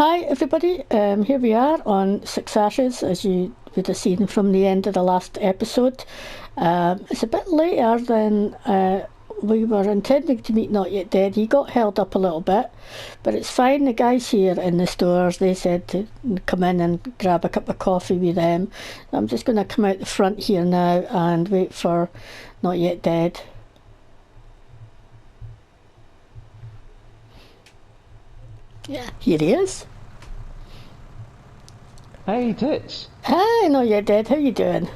Hi everybody, here we are on Six Ashes, as you would have seen from the end of the last episode. It's a bit later than we were intending to meet Not Yet Dead. He got held up a little bit, but it's fine. The guys here in the stores, they said to come in and grab a cup of coffee with them. I'm just going to come out the front here now and wait for Not Yet Dead. Yeah, here he is. Hey, Titch. Hi, Not Yet Dead. How you doing?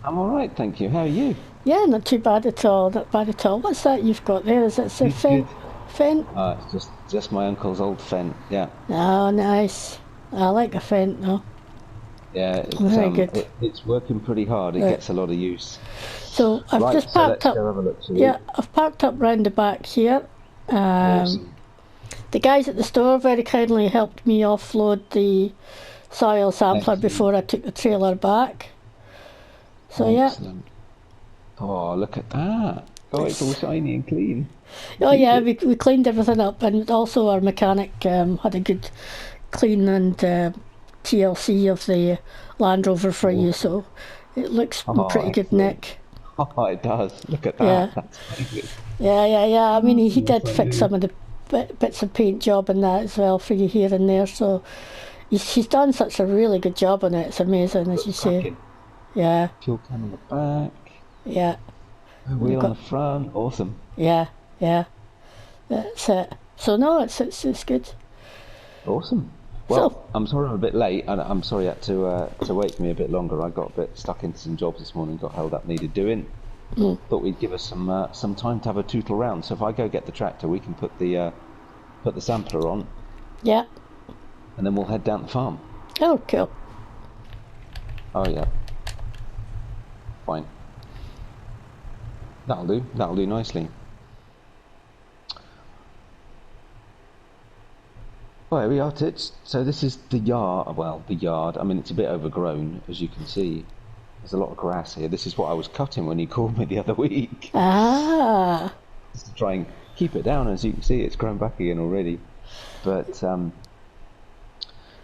I'm all right, thank you. How are you? Yeah, not too bad at all. Not bad at all. What's that you've got there? Is it a Good. Fent? It's just my uncle's old Fent. Yeah. Oh, nice. I like a Fent though. Yeah. Very good. It's working pretty hard. It gets a lot of use. So I've Right, just so parked let's up. go have a look, shall we? Yeah, I've parked up round the back here. Awesome. The guys at the store very kindly helped me offload the soil sampler Excellent. before I took the trailer back. So Excellent. Oh, look at that. Oh, it's all shiny and clean. Oh yeah, we cleaned everything up, and also our mechanic had a good clean and TLC of the Land Rover for you, so it looks pretty good, excellent. Nick. Oh, it does. Look at that. Yeah. That's very good. Yeah. I mean, he did fix some of the bits of paint job and that as well for you here and there, so he's done such a really good job on it. It's amazing, as you say. Cracking. Yeah. Fuel can on the back. Yeah. Wheel on the front. Awesome. Yeah. That's it. So no, it's good. Awesome. Well, So- I'm sorry I'm a bit late, and I'm sorry you had to wait for me a bit longer. I got a bit stuck into some jobs this morning, got held up, needed doing. Thought we'd give us some time to have a tootle round. So if I go get the tractor, we can put the sampler on, Yeah. and then we'll head down the farm. Oh, cool. Oh yeah. Fine. That'll do. That'll do nicely. Well, here we are, Tits. So this is the yard. Well, the yard. I mean, it's a bit overgrown, as you can see. There's a lot of grass here. This is what I was cutting when you called me the other week. Ah. Just to try and keep it down. As you can see, it's grown back again already. But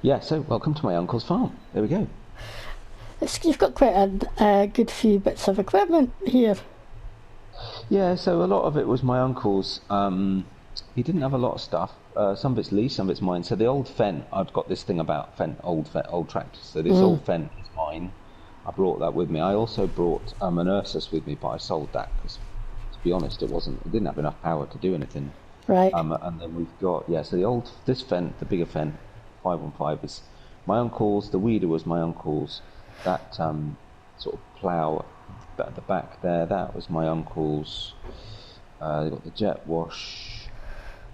yeah. So welcome to my uncle's farm. There we go. You've got quite a good few bits of equipment here. Yeah. So a lot of it was my uncle's. He didn't have a lot of stuff. Some of it's leased, some of it's mine. So the old Fent, I've got this thing about old tractors. So this old Fent is mine. I brought that with me. I also brought an Ursus with me, but I sold that because, to be honest, it didn't have enough power to do anything. Right. And then we've got so this Fent, the bigger Fent, 515 is my uncle's. The weeder was my uncle's. That sort of plough at the back there, that was my uncle's. They got the jet wash.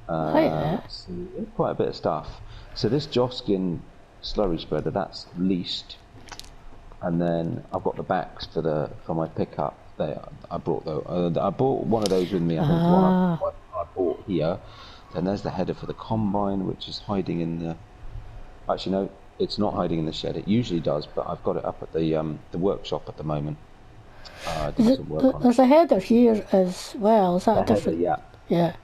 Let's see, quite a bit of stuff. So this Joskin slurry spreader, that's leased, and then I've got the backs for my pickup. I brought I bought one of those with me. I think one I bought here. Then there's the header for the combine, which is hiding in the. Actually, no, it's not hiding in the shed. It usually does, but I've got it up at the workshop at the moment. There's a header here as well. Is that a different? Header, Yeah.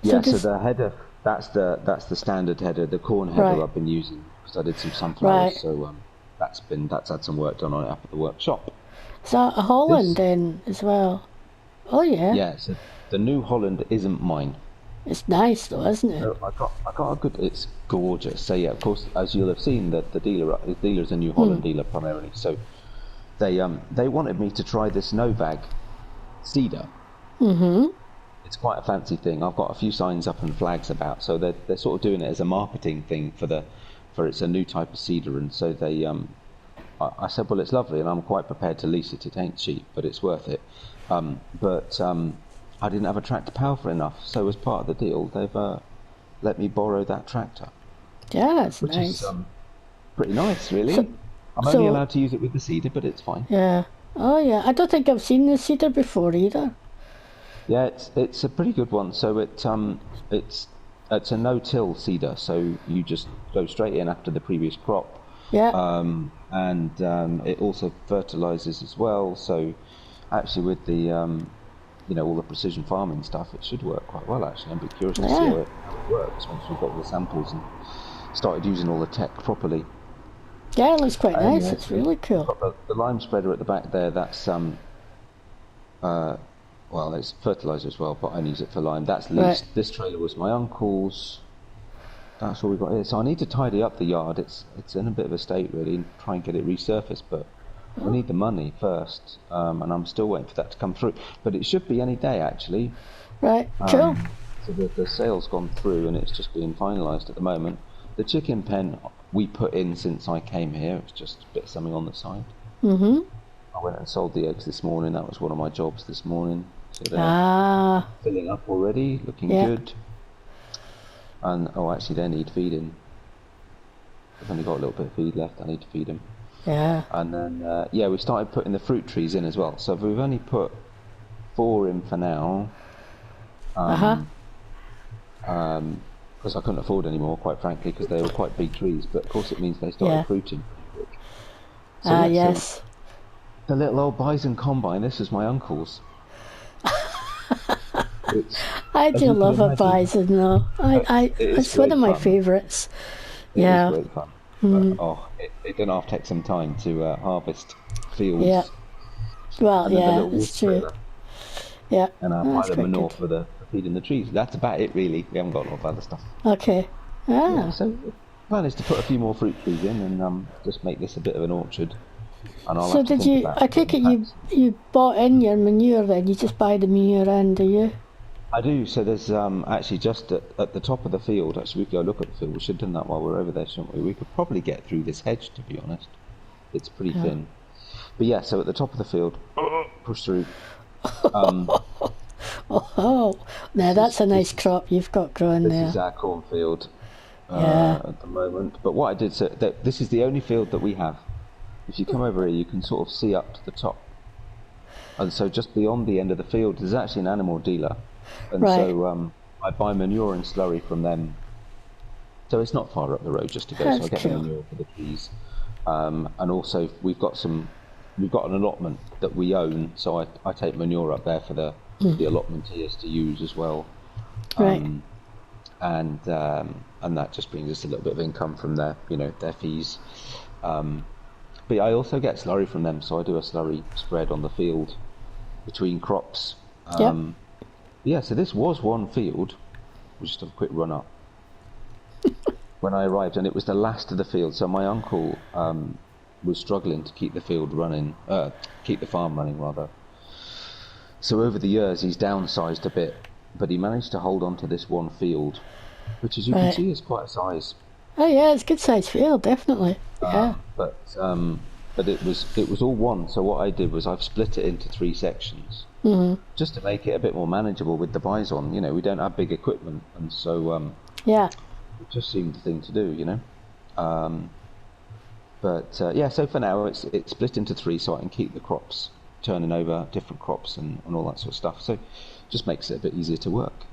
So the header, that's the standard header, the corn header Right. I've been using because I did some sunflowers. Right. So that's had some work done on it up at the workshop. Is that a Holland then as well? Oh yeah. Yeah. So the New Holland isn't mine. It's nice though, isn't it? So I got a good. It's gorgeous. So yeah, of course, as you'll have seen, that the dealer's a New Holland dealer primarily. So they wanted me to try this Novag cedar. It's quite a fancy thing. I've got a few signs up and flags about, so they're sort of doing it as a marketing thing for it's a new type of cedar, and so they I said, well, it's lovely, and I'm quite prepared to lease it. It ain't cheap, but it's worth it. But I didn't have a tractor powerful enough, so as part of the deal, they've let me borrow that tractor. Yeah, it's which nice. is pretty nice, really. So- I'm only allowed to use it with the cedar, but it's fine. Yeah. Oh yeah. I don't think I've seen the cedar before either. Yeah, it's a pretty good one. So it's a no-till cedar, so you just go straight in after the previous crop. Yeah. And it also fertilizes as well. So actually, with the all the precision farming stuff, it should work quite well. Actually, I'd be curious to see how it works once we've got the samples and started using all the tech properly. Yeah, it looks quite nice. Yeah, It's really cool. got the lime spreader at the back there. That's well, it's fertilizer as well, but I only use it for lime. That's leased. Right. This trailer was my uncle's. That's all we've got here. So I need to tidy up the yard. It's in a bit of a state really, and try and get it resurfaced. But we need the money first, and I'm still waiting for that to come through. But it should be any day actually. Right, cool. So the sale's gone through, and it's just being finalised at the moment. The chicken pen we put in since I came here. It was just a bit of something on the side. Mhm. I went and sold the eggs this morning. That was one of my jobs this morning. So they're filling up already, looking good. And actually, they need feeding. I've only got a little bit of feed left. I need to feed them. Yeah. And then we started putting the fruit trees in as well. So we've only put 4 in for now. Because I couldn't afford any more, quite frankly, because they were quite big trees. But of course, it means they started fruiting. So yes. The little old bison combine. This is my uncle's. I do love a bison, though. It's one of my favourites. Yeah. It is great fun. But, it didn't have to take some time to harvest fields. Yeah. Well, yeah, it's true. Yeah. And I apply the manure for feeding the trees. That's about it, really. We haven't got a lot of other stuff. Okay. Yeah, so the plan is to put a few more fruit trees in and just make this a bit of an orchard. And I'll so did you? I take it you bought in your manure then? You just buy the manure in, do you? I do. So there's actually just at the top of the field. Actually, we could go look at the field. We should have done that while we're over there, shouldn't we? We could probably get through this hedge, to be honest. It's pretty thin. But yeah, so at the top of the field, push through. Now that's a nice crop you've got growing there. This is our cornfield at the moment. But what I did, so this is the only field that we have. If you come over here, you can sort of see up to the top. And so just beyond the end of the field, there's actually an animal dealer. And so I buy manure and slurry from them. So it's not far up the road just to go. That's so I get the manure for the trees. And also we've got an allotment that we own. So I take manure up there for the allotmenteers to use as well. And that just brings us a little bit of income from their fees. But I also get slurry from them, so I do a slurry spread on the field between crops. Yeah, so this was one field. We'll just have a quick run up. When I arrived, and it was the last of the field, so my uncle was struggling to keep the field running, keep the farm running rather. So over the years he's downsized a bit, but he managed to hold on to this one field, which as you can see is quite a size. Oh yeah, it's a good sized field, definitely. Yeah. But it was all one. So what I did was I've split it into 3 sections, just to make it a bit more manageable with the bison. We don't have big equipment, and so it just seemed the thing to do. So for now it's split into 3, so I can keep the crops turning over, different crops and all that sort of stuff. So it just makes it a bit easier to work.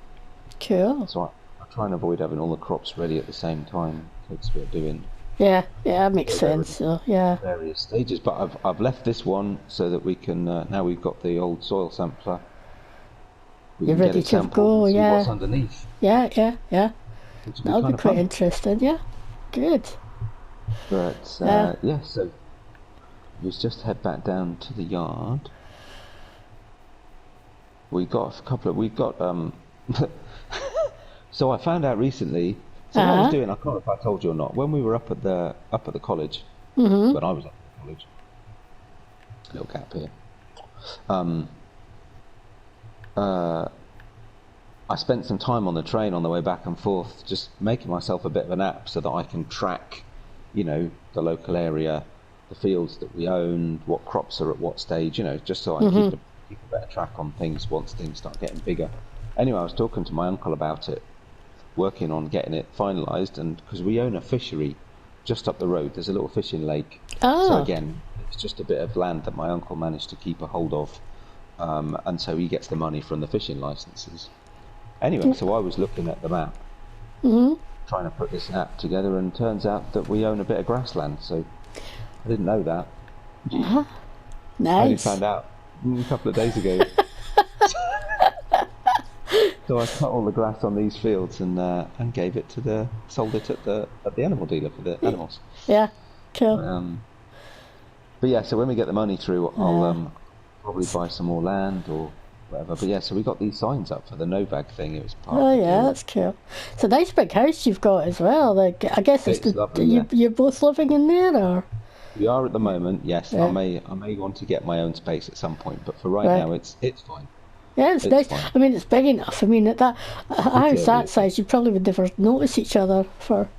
Cool. So I try and avoid having all the crops ready at the same time. Takes a bit of doing. Yeah, that makes sense. So various stages, but I've left this one so that we can now we've got the old soil sampler. You're ready to go. See what's underneath. Yeah. That'll be quite interesting. Yeah, good. But so let's just head back down to the yard. We got so I found out recently. So what I was doing, I can't remember if I told you or not. When we were up at the college, when I was up at the college, little gap here. I spent some time on the train on the way back and forth, just making myself a bit of an app so that I can track, the local area, the fields that we own, what crops are at what stage, just so I can keep a better track on things once things start getting bigger. Anyway, I was talking to my uncle about it, working on getting it finalised, and because we own a fishery just up the road, there's a little fishing lake. So again, it's just a bit of land that my uncle managed to keep a hold of, and so he gets the money from the fishing licences. Anyway, so I was looking at the map, trying to put this app together, and turns out that we own a bit of grassland, so I didn't know that. Nice. I only found out a couple of days ago. So I cut all the grass on these fields and gave it to sold it at the animal dealer for the animals. Yeah, cool. But yeah, so when we get the money through, I'll probably buy some more land or whatever. But yeah, so we got these signs up for the Novag thing. It was part Oh of the yeah, deal. that's cool. It's a nice big house you've got as well. Like, I guess It's lovely, you're both living in there, or We are at the moment, yes. Yeah. I may want to get my own space at some point, but for right Right. now, it's fine. yeah, it's It's nice. fine. I mean, it's big enough. I mean, at that a house is, that it's size, you probably would never notice each other for.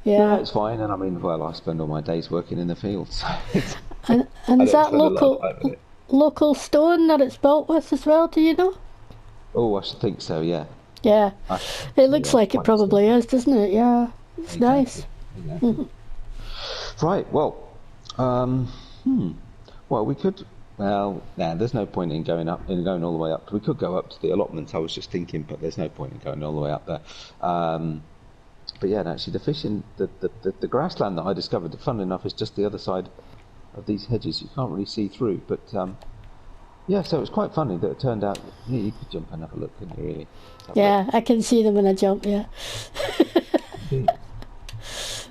No, Yeah, it's fine. And I mean, well, I spend all my days working in the fields. So and I is don't that spend a lot of time with it. local stone that it's built with as well? Do you know? Oh, I should think so. Yeah. Yeah, it looks like it quite probably is, doesn't it? Yeah, it's nice. Exactly. Right. Well. Well, we could. Well, there's no point in going all the way up. We could go up to the allotments. I was just thinking, but there's no point in going all the way up there. But yeah, actually, the fishing, the grassland that I discovered, fun enough, is just the other side of these hedges. You can't really see through, but yeah, so it was quite funny that it turned out you could jump and have a look, couldn't you? Really? Yeah, I can see them when I jump. Yeah.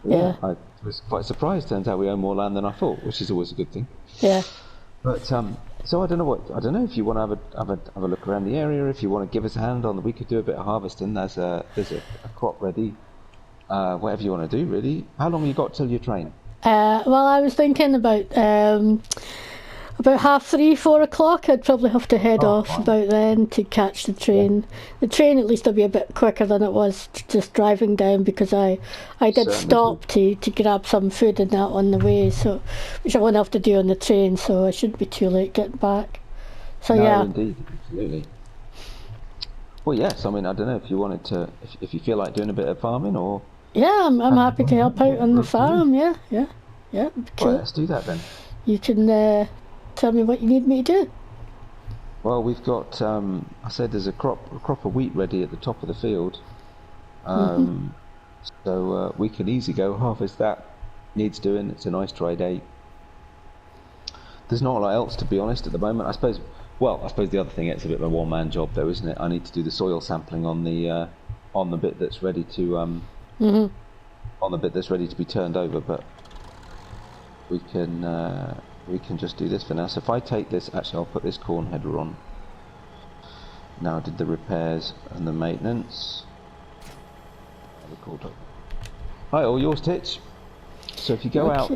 Yeah. I was quite surprised. Turns out we own more land than I thought, which is always a good thing. Yeah. But so I don't know if you want to have a look around the area. If you want to give us a hand on, we could do a bit of harvesting. There's a crop ready. Whatever you want to do, really. How long have you got till you train? Well, I was thinking about 3:30, 4 o'clock. I'd probably have to head off fine. about then to catch the train. Yeah. The train, at least, will be a bit quicker than it was just driving down, because I did Certainly stop to grab some food and that on the way, so which I won't have to do on the train, so I shouldn't be too late getting back. So No, yeah. indeed, absolutely. Well, yes. I mean, I don't know if you wanted to, if you feel like doing a bit of farming, or Yeah, I'm happy to help out on the farm. Yeah, cool. well, let's do that then. You can tell me what you need me to do. Well, we've got. I said there's a crop of wheat ready at the top of the field, so we can easily go harvest that. Needs doing. It's a nice dry day. There's not a lot else, to be honest, at the moment. I suppose. Well, I suppose the other thing, it's a bit of a one-man job, though, isn't it? I need to do the soil sampling on the bit that's ready to on the bit that's ready to be turned over, but we can just do this for now. So if I take this, actually, I'll put this corn header on. Now I did the repairs and the maintenance. Hi, all yours, Titch. So if you go out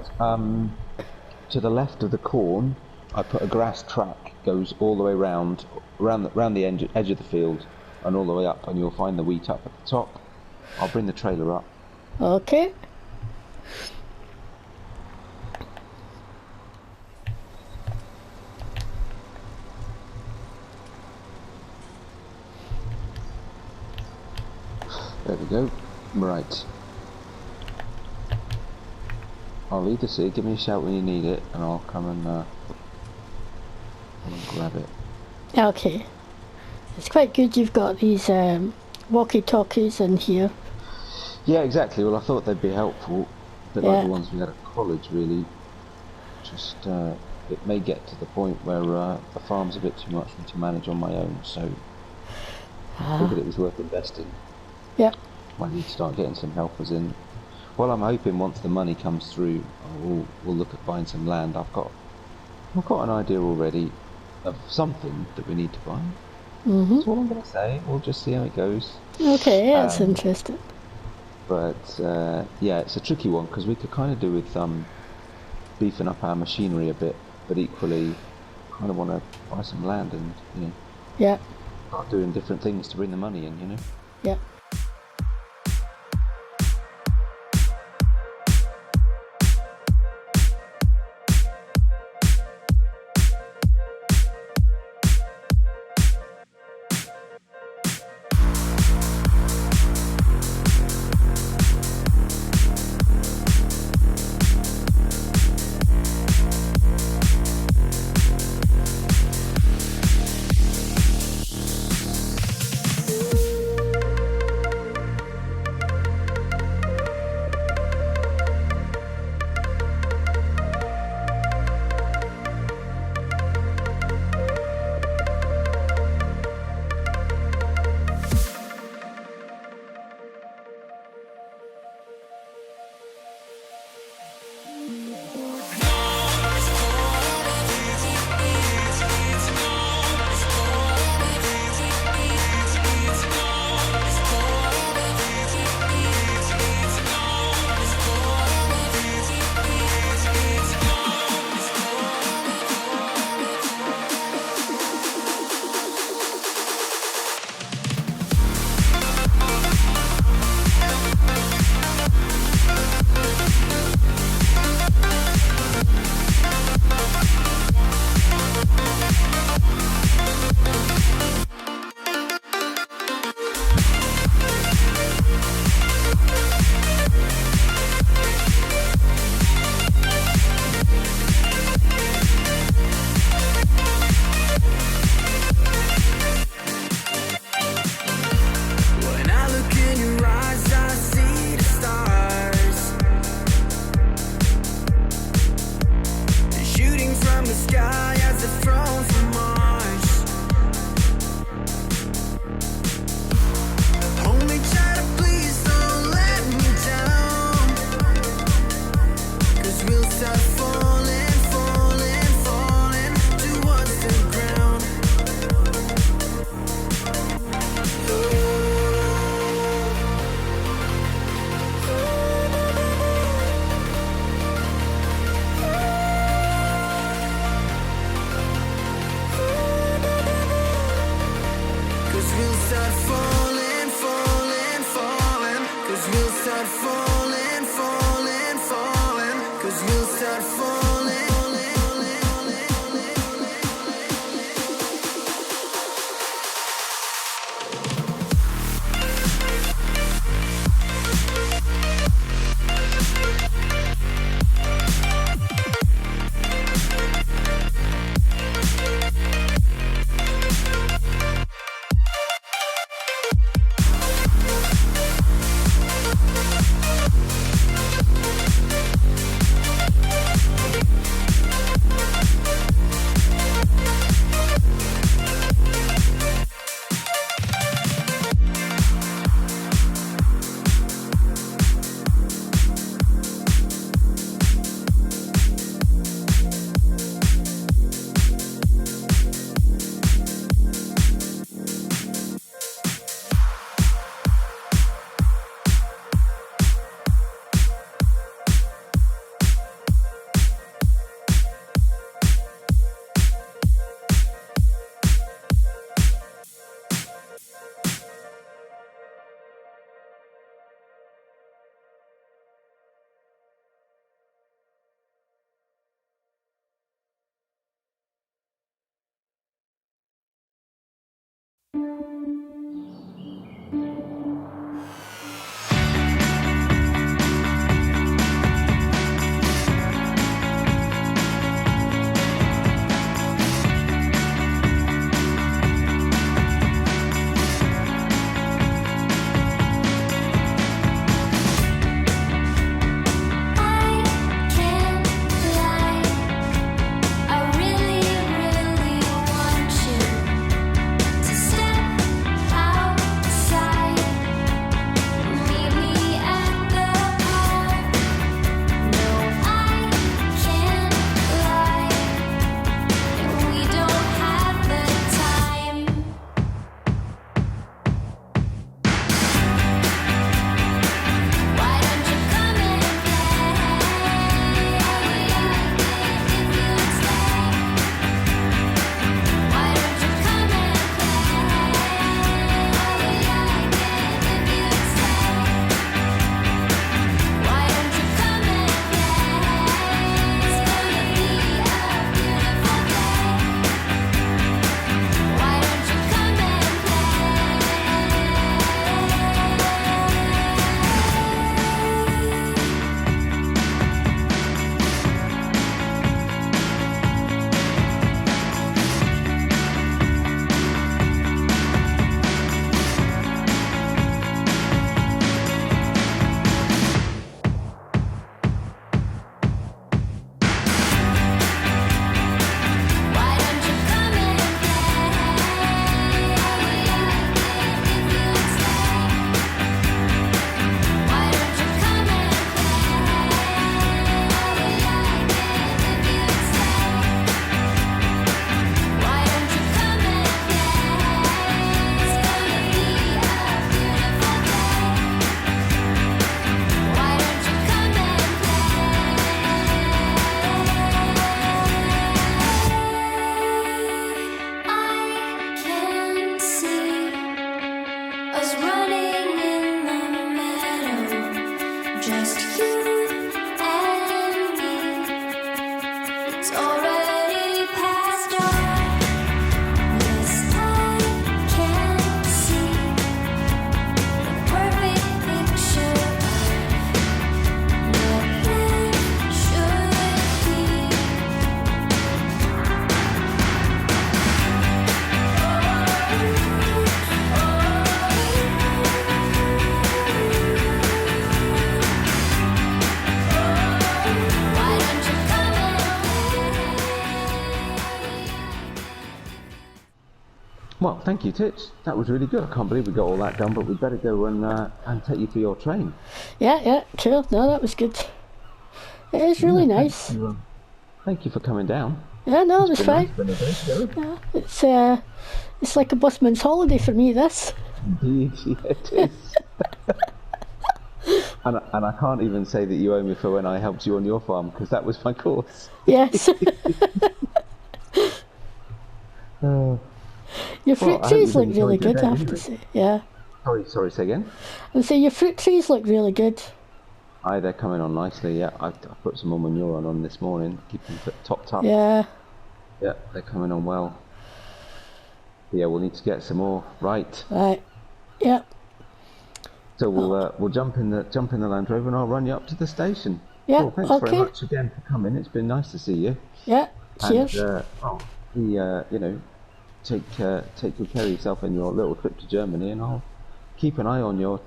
to the left of the corn, I put a grass track, goes all the way round the edge of the field and all the way up, and you'll find the wheat up at the top. I'll bring the trailer up. Okay. There we go. Right. I'll leave this here. Give me a shout when you need it, and I'll come and grab it. Okay. It's quite good you've got these walkie-talkies in here. Yeah, exactly. Well, I thought they'd be helpful. A bit like Yeah. the ones we had at college, really. Just, it may get to the point where the farm's a bit too much for me to manage on my own, so I figured it was worth investing. Yep. I need to start getting some helpers in. Well, I'm hoping once the money comes through, we'll look at buying some land. I've got an idea already of something that we need to buy. That's all I'm going to say. We'll just see how it goes. Okay, that's interesting. But yeah, it's a tricky one, because we could kind of do with beefing up our machinery a bit, but equally kind of want to buy some land and Yeah. start doing different things to bring the money in. Yeah. will start falling. Well, thank you, Titch. That was really good. I can't believe we got all that done, but we'd better go and take you for your train. Yeah, cool. No, that was good. It is really nice. Thank you for coming down. Yeah, no, it was fine. Nice. Yeah, it's like a busman's holiday for me, this. Indeed, yeah, it is. And I can't even say that you owe me for when I helped you on your farm, because that was my course. Yes. Your fruit trees look really good, I have to say. Yeah. Sorry, say again? And say your fruit trees look really good. Hi, they're coming on nicely. Yeah, I put some more manure on this morning, keep them topped up. Yeah. Yeah, they're coming on well. Yeah, we'll need to get some more. Right. Right. Yep. So we'll jump in the Land Rover and I'll run you up to the station. Yeah. Cool. Thanks very much again for coming. It's been nice to see you. Yeah. Cheers. And take good care of yourself in your little trip to Germany, and I'll keep an eye on your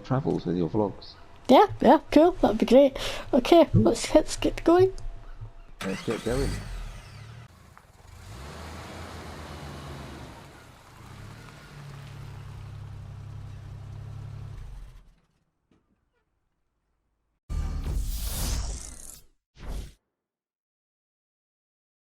travels with your vlogs. Yeah. Cool. That'd be great. Okay. Let's get going. Let's get going.